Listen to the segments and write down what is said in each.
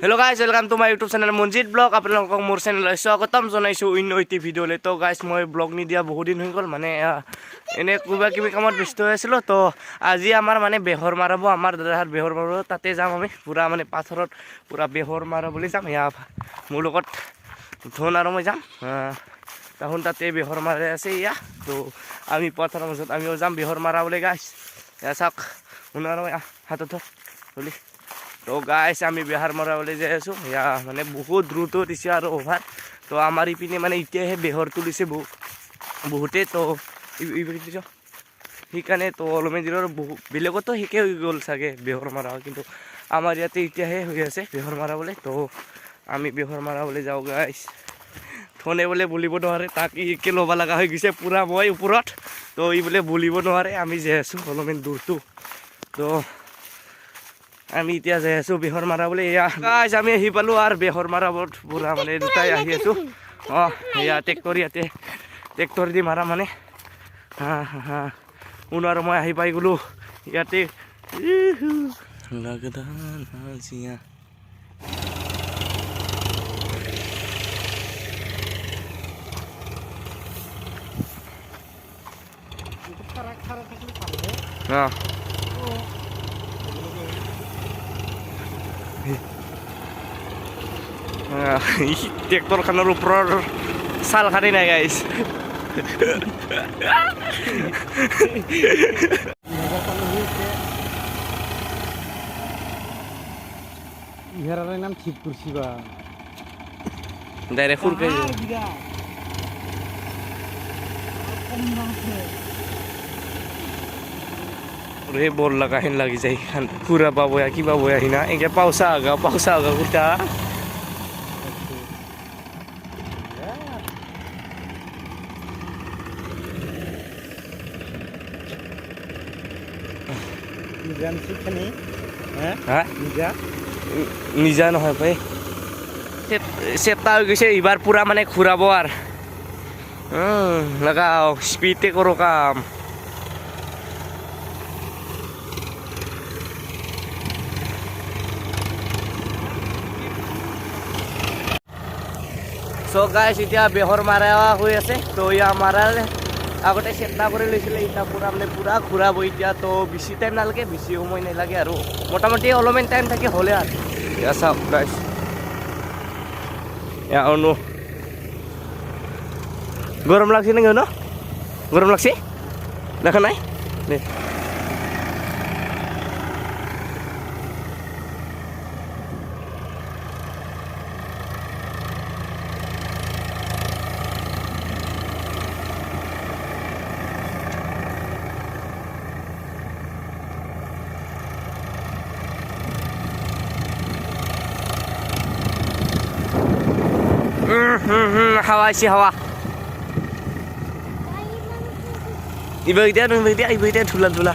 Hello guys, welcome to my YouTube channel Monjit Vlog. আপোনালোকক মোৰ চেনেললৈ স্বাগতম জনাইছো অন্য এটি ভিডিঅ'লৈ। তো গাইছ মই ব্লগ নিদিয়া বহুত দিন হৈ গ'ল, মানে এনে কিবা কিবি কামত ব্যস্ত হৈ আছিলোঁ। তো আজি আমাৰ মানে বেহৰ মাৰাব, আমাৰ দাদাৰ বেহৰ মাৰাব, তাতে যাম আমি পুৰা মানে পাথৰত পুৰা বেহৰ মাৰা বুলি যাম। মোৰ লগত ধন আৰু মই যাম, তাহোন তাতে বেহৰ মাৰি আছে ইয়া। তো আমি পথাৰৰ মাজত আমিও যাম বেহৰ মাৰাবলৈ গাইছ। চাওক শুন আৰু হাতত ধৰ বুলি। তো গাইছ আমি বেহাৰ মৰাবলৈ যাই আছোঁ, মানে বহুত দ্ৰুত দিছে আৰু অভাৰ। তো আমাৰ ইপিনে মানে এতিয়াহে বেহৰ তুলিছে বহুতে। তো সেইকাৰণে তো অলপমান দিনৰ বেলেগতো শিকে হৈ গ'ল চাগে বেহৰ মৰা, কিন্তু আমাৰ ইয়াতে এতিয়াহে হৈ আছে বেহৰ মাৰাবলৈ। তো আমি বেহৰ মাৰাবলৈ যাওঁ গাইছ। ধনে বোলে বুলিব নোৱাৰে, তাক ইকে ল'ব লগা হৈ গৈছে পুৰা মই ওপৰত। তো ই বোলে বুলিব নোৱাৰে, আমি যাই আছোঁ অলপমান দূৰটো। তো আমি এতিয়া যাই আছোঁ বেহৰ মাৰাবলৈ। গাইছ আমি আহি পালোঁ আৰু বেহৰ মাৰাবৰ পুৰা মানে দুটাই আহি আছোঁ। ট্ৰেক্টৰ ইয়াতে ট্ৰেক্টৰ দি মাৰা মানে শুন আৰু মই আহি পাই গ'লোঁ ইয়াতে। ট্ৰেক্টৰখনৰ ওপৰৰ ছাল খাটি নাই গাইছ। ইহার নাম ঠিক করছি বা ডাইরেক্ট ফুরকাই রে বল লাগা হেন লাগি যায় পুরা বাবয়া কি বাবয়া হিনা একে পাউসা আগা কুটা নিজা নহয় ভাই চেপটা হৈ গৈছে এইবাৰ পুৰা মানে ঘূৰাব আৰু লগাও স্পীডে কৰোঁ কাম। চ' গাইছ এতিয়া বেহৰ মাৰা হৈ আছে। তো ইয়াৰ মাৰাৰ আগতে চেষ্টা কৰি লৈছিলে, এতিয়া পুৰা মানে পুৰা ঘূৰাব এতিয়া। তো বেছি টাইম নালাগে, বেছি সময় নালাগে আৰু মোটামুটি অলপমান টাইম থাকে হ'লে আৰু এয়া চাওক গাইছ। এয়া অনু গৰম লাগছে নেকি ন? গৰম লাগছে দেখা নাই দে। হাওয়া আছে হাওয়া ইবাগ দিয়া ধুলা ধুলা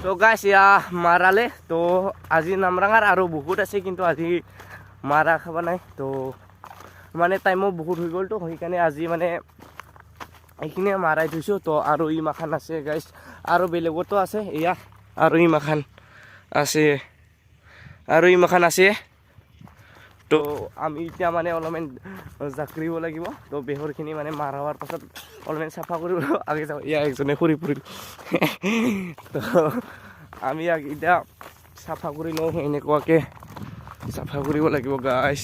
তো গাইছ মাৰালে। তো আজি নামৰাঙাৰ আৰু বহুত আছে, কিন্তু আজি মাৰা খাবা নাই। তো মানে টাইমো বহুত হৈ গ'ল, তো সেইকাৰণে আজি মানে এইখিনিয়ে মাৰাই থৈছোঁ। তো আৰু ই মাখান আছে গাইছ, আৰু বেলেগতো আছে এয়া, আৰু ই মাখান আছে। তো আমি এতিয়া মানে অলপমান জাকৰিব লাগিব। তো বেহৰখিনি মানে মাৰা হোৱাৰ পাছত অলপমান চাফা কৰিব আগে যাওঁ। এয়া একজনে ফুৰি ফুৰিল। তো আমি এতিয়া চাফা কৰি লওঁ, এনেকুৱাকৈ চাফা কৰিব লাগিব গাইছ।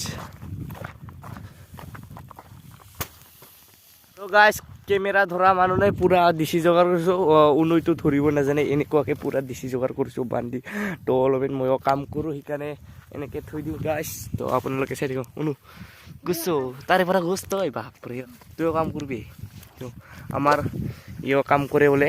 তো গাইছ কেমেৰা ধৰা মানুহ নাই, পুৰা দিছি যোগাৰ কৰিছোঁ। উনৈটো ধৰিব নাজানে, এনেকুৱাকৈ পুৰা দিছি যোগাৰ কৰিছোঁ বান্ধি। তো অলপমান ময়ো কাম কৰোঁ, সেইকাৰণে এনেকৈ থৈ দিওঁ গাইছ তো আপোনালোকে চাই থাকিব শুনো গুছো তাৰে পৰা গুছ তই বাপৰে তইও কাম কৰিবি তো আমাৰ ইও কাম কৰে বোলে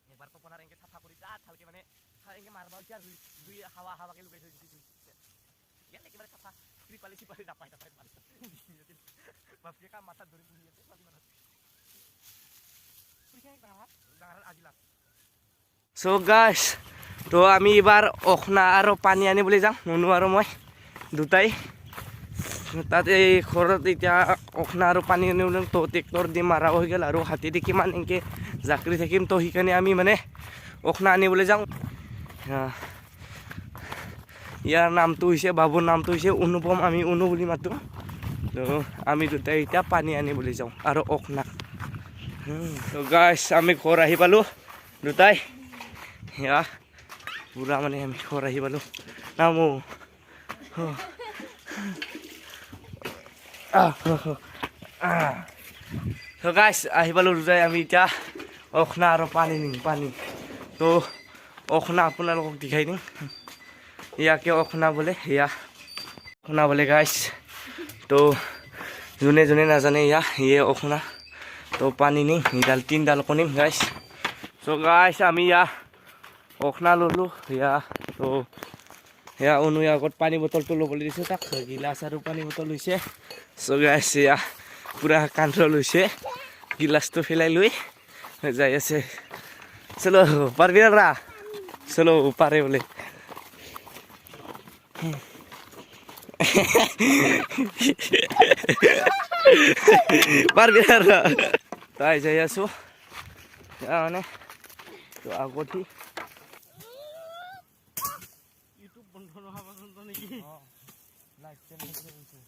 একবাৰ পপনাৰ এনেকৈ চাফা কৰি যা ভালকৈ মানে এনেকৈ মাৰবা এতিয়া দুই হাৱা হাৱাকৈ লুকাই থৈ দিছোঁ ইয়াত একেবাৰে চাফা ত্ৰিপালি চিপালি নাপায় বাপৰে কাম মাথাত ধৰি বহি আছে চ' গাইছ তো আমি এইবাৰ অখনা আৰু পানী আনিবলৈ যাম মুনু আৰু মই দুটাই তাত এই ঘৰত এতিয়া অখনা আৰু পানী আনিবলৈ তো ট্ৰেক্টৰ দি মাৰা হৈ গ'ল আৰু হাতী দি কিমান এনেকৈ জাকৰি থাকিম তো সেইকাৰণে আমি মানে অখনা আনিবলৈ যাওঁ ইয়াৰ নামটো হৈছে বাবুৰ নামটো হৈছে অনুপম আমি অনু বুলি মাতোঁ তো আমি দুটাই এতিয়া পানী আনিবলৈ যাওঁ আৰু অখনা তো গাইছ আমি ঘৰ আহি পালোঁ দুটাই সেয়া পুৰা মানে আমি ঘৰ আহি পালোঁ নামো তো গাইছ আহি পালোঁ দুটাই আমি এতিয়া অখনা আৰু পানী নিম পানী তো অখনা আপোনালোকক দেখাই দিম ইয়াকে অখনা বোলে এয়া অখনা বোলে গাইছ তো যোনে যোনে নাজানে ইয়ে অখনা তো পানী নিম এইডাল তিনডাল কণিম গাইছ চ' গাইছ আমি অখনা ল'লোঁ তো অনু আগত পানী বটলটো ল'বলৈ দিছোঁ তাক গিলাচ আৰু পানী বটল লৈছে চ' গাইছ পুৰা কান্ধ লৈছে গিলাচটো পেলাই লৈ যাই আছে চলো পাৰবি ৰা চলো পাৰে বোলে পাৰবি ৰা তাই যাই আছো মানে তো আগতে ইউটিউব বন্ধ নোহোৱা পৰ্যন্ত নেকি লাইভ চেনেল কৰিছোঁ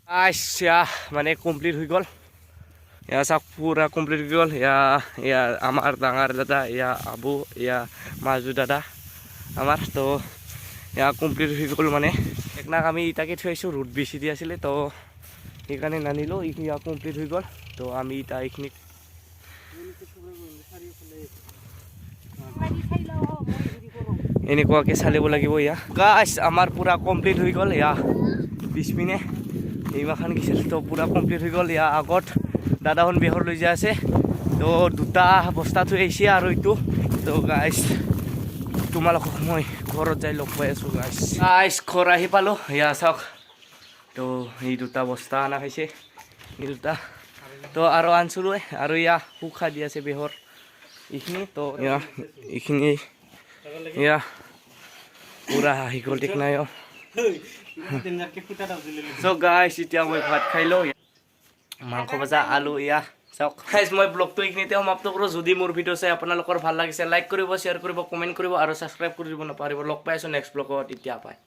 আচ্ছা মানে কমপ্লিট হৈ গ'ল চাওক পুৰা কমপ্লিট হৈ গ'ল আমাৰ ডাঙৰ দাদা আবু মাজু দাদা আমাৰ তো কমপ্লিট হৈ গ'ল মানে একনাক আমি ইটাকে থৈ আহিছোঁ ৰ'দ বেছি দি আছিলে তো সেইকাৰণে নানিলোঁ কমপ্লিট হৈ গ'ল তো আমি ইটা এইখিনি এনেকুৱাকৈ চালিব লাগিব গাইছ আমাৰ পুৰা কমপ্লিট হৈ গ'ল পিছপিনে এইমাখান গিছিল তো পুৰা কমপ্লিট হৈ গ'ল আগত দাদাখন বেহৰ লৈ যায় আছে তো দুটা বস্তা থৈ আহিছে আৰু এইটো তো গাইছ তোমালোকক মই ঘৰত যাই লগ পাই আছোঁ গাইছ ঘৰ আহি পালোঁ এয়া চাওক তো এই দুটা বস্তা অনা খাইছে এই দুটা তো আৰু আনছিলোঁ আৰু ইয়া শুখা দি আছে বেহৰ এইখিনি তো ইয়া এইখিনি ইয়া পুৰা আহি গ'ল ঠিক নাই চ' গাইছ এতিয়া মই ভাত খাই লওঁ মাংস ভজা আলু ইয়া চাওক গাইছ মই ব্লগটো এইখিনিতে সমাপ্ত কৰোঁ যদি মোৰ ভিডিঅ' চাই আপোনালোকৰ ভাল লাগিছে লাইক কৰিব শ্বেয়াৰ কৰিব কমেণ্ট কৰিব আৰু ছাবস্ক্ৰাইব কৰি দিব নাপাহৰিব লগ পাই আছোঁ নেক্সট ব্লগত এতিয়া পায়